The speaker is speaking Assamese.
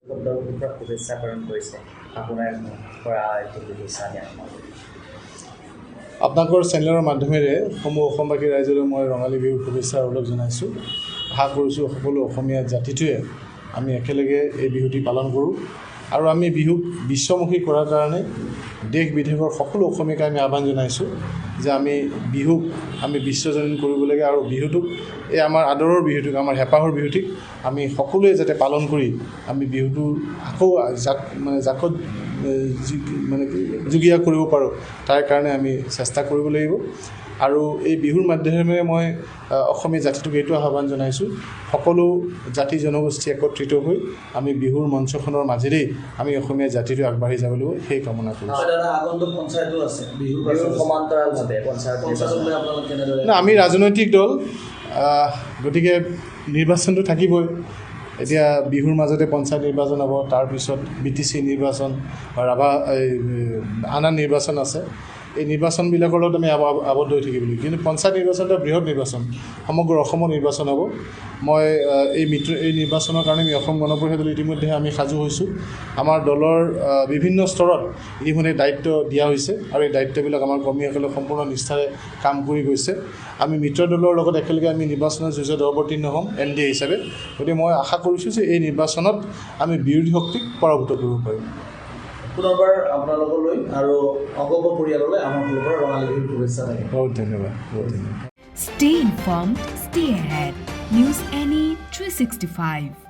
শুভেচ্ছা প্ৰেৰণ কৰিছে আপোনাৰ পৰা এইটো শুভেচ্ছা দিয়া আপোনালোকৰ চেনেলৰ মাধ্যমেৰে সমূহ অসমবাসী ৰাইজলৈ মই ৰঙালী বিহুৰ শুভেচ্ছা ওলগ জনাইছোঁ। আশা কৰিছোঁ সকলো অসমীয়া জাতিটোৱে আমি একেলগে এই বিহুটি পালন কৰোঁ আৰু আমি বিহুক বিশ্বমুখী কৰাৰ কাৰণে দেশ বিদেশৰ সকলো অসমীয়াকে আমি আহ্বান জনাইছোঁ যে আমি বিহুক আমি বিশ্বজনীন কৰিব লাগে আৰু বিহুটোক এই আমাৰ আদৰৰ বিহুটোক আমাৰ হেঁপাহৰ বিহুটিক আমি সকলোৱে যাতে পালন কৰি আমি বিহুটো আকৌ জাকত যুগীয়া কৰিব পাৰোঁ তাৰ কাৰণে আমি চেষ্টা কৰিব লাগিব। আৰু এই বিহুৰ মাধ্যমেৰে মই অসমীয়া জাতিটোক এইটো আহ্বান জনাইছোঁ, সকলো জাতি জনগোষ্ঠী একত্ৰিত হৈ আমি বিহুৰ মঞ্চখনৰ মাজেৰেই আমি অসমীয়া জাতিটো আগবাঢ়ি যাব লাগিব, সেই কামনা কৰিছোঁ। আমি ৰাজনৈতিক দল, গতিকে নিৰ্বাচনটো থাকিবই। এতিয়া বিহুৰ মাজতে পঞ্চায়ত নিৰ্বাচন হ'ব, তাৰপিছত BTC নিৰ্বাচন বা আন নিৰ্বাচন আছে। এই নিৰ্বাচনবিলাকৰ লগত আমি আবদ্ধ হৈ থাকিব লাগিব। কিন্তু পঞ্চায়ত নিৰ্বাচনটো বৃহৎ নিৰ্বাচন, সমগ্ৰ অসমৰ নিৰ্বাচন হ'ব। মই এই নিৰ্বাচনৰ কাৰণে আমি অসম গণ পৰিষদলৈ ইতিমধ্যে আমি সাজু হৈছোঁ। আমাৰ দলৰ বিভিন্ন স্তৰত ইতিমধ্যে দায়িত্ব দিয়া হৈছে আৰু এই দায়িত্ববিলাক আমাৰ কৰ্মীসকলে সম্পূৰ্ণ নিষ্ঠাৰে কাম কৰি গৈছে। আমি মিত্ৰ দলৰ লগত একেলগে আমি নিৰ্বাচনৰ যুঁজত অৱতীৰ্ণ হ'ম LDA হিচাপে। গতিকে মই আশা কৰিছোঁ যে এই নিৰ্বাচনত আমি বিৰোধী শক্তিক পৰাভূত কৰিব পাৰিম। পুনৰবাৰ আপোনালোকলৈ আৰু অংগপ পৰিয়াললৈ আমাৰ ফালৰ পৰা ৰঙালী বিহুৰ শুভেচ্ছা থাকিল। বহুত ধন্যবাদ, বহুত ধন্যবাদ। Stay informed, stay ahead. News NE 365.